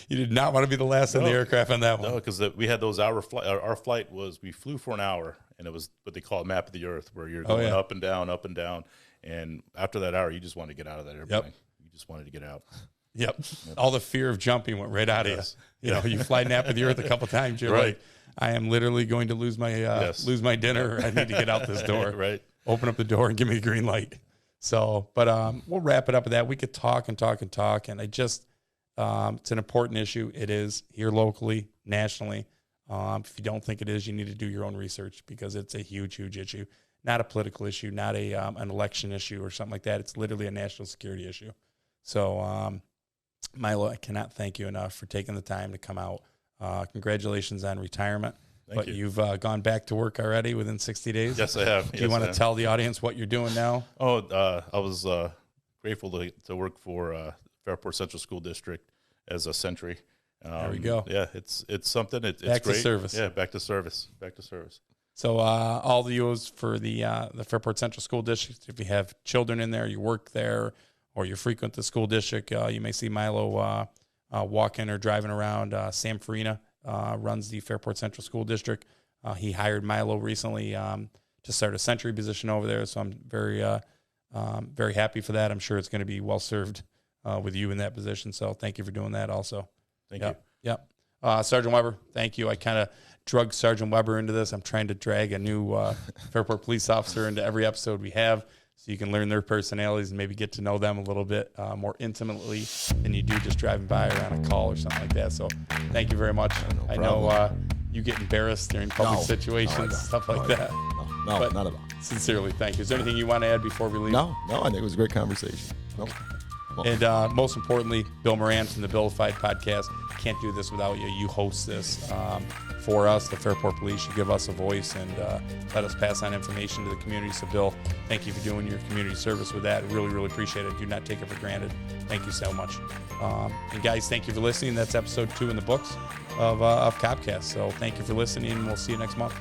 You did not want to be the last in the aircraft on that one. No, because we had those hour flight. Our flight we flew for an hour, and it was what they call a map of the earth, where you're going up and down, up and down. And after that hour, you just wanted to get out of that airplane. Yep. You just wanted to get out. Yep. All the fear of jumping went right out of you. You know, you fly nap of the earth a couple times. You're like, I am literally going to lose my dinner. I need to get out this door. Right. Open up the door and give me a green light. So, but we'll wrap it up with that. We could talk and talk and talk. And I just, it's an important issue. It is here locally, nationally. If you don't think it is, you need to do your own research because it's a huge, huge issue. Not a political issue, not an election issue or something like that. It's literally a national security issue. So, Milo, I cannot thank you enough for taking the time to come out. Congratulations on retirement. Thank you. You've gone back to work already within 60 days. Yes, I have. Do you want to tell the audience what you're doing now? Oh, I was grateful to work for Fairport Central School District as a sentry. There we go. Yeah, it's something. It's back great. to service. Yeah, back to service. Back to service. So all the U's for the Fairport Central School District, if you have children in there, you work there, or you frequent the school district, you may see Milo walking or driving around. Sam Farina runs the Fairport Central School District. He hired Milo recently to start a sentry position over there, so I'm very happy for that. I'm sure it's going to be well served with you in that position. So thank you for doing that also. Thank you. Yep. Sergeant Weber, thank you. I kind of drug Sergeant Weber into this. I'm trying to drag a new Fairport police officer into every episode we have so you can learn their personalities and maybe get to know them a little bit more intimately than you do just driving by or on a call or something like that. So thank you very much. I know you get embarrassed during public situations, stuff like that. No, But not at all. Sincerely, thank you. Is there anything you want to add before we leave? No, I think it was a great conversation. No. And most importantly, Bill Moran from the Billified podcast. Can't do this without you. You host this for us, the Fairport Police. You give us a voice and let us pass on information to the community. So, Bill, thank you for doing your community service with that. Really, really appreciate it. Do not take it for granted. Thank you so much. And, guys, thank you for listening. That's episode 2 in the books of Copcast. So thank you for listening, and we'll see you next month.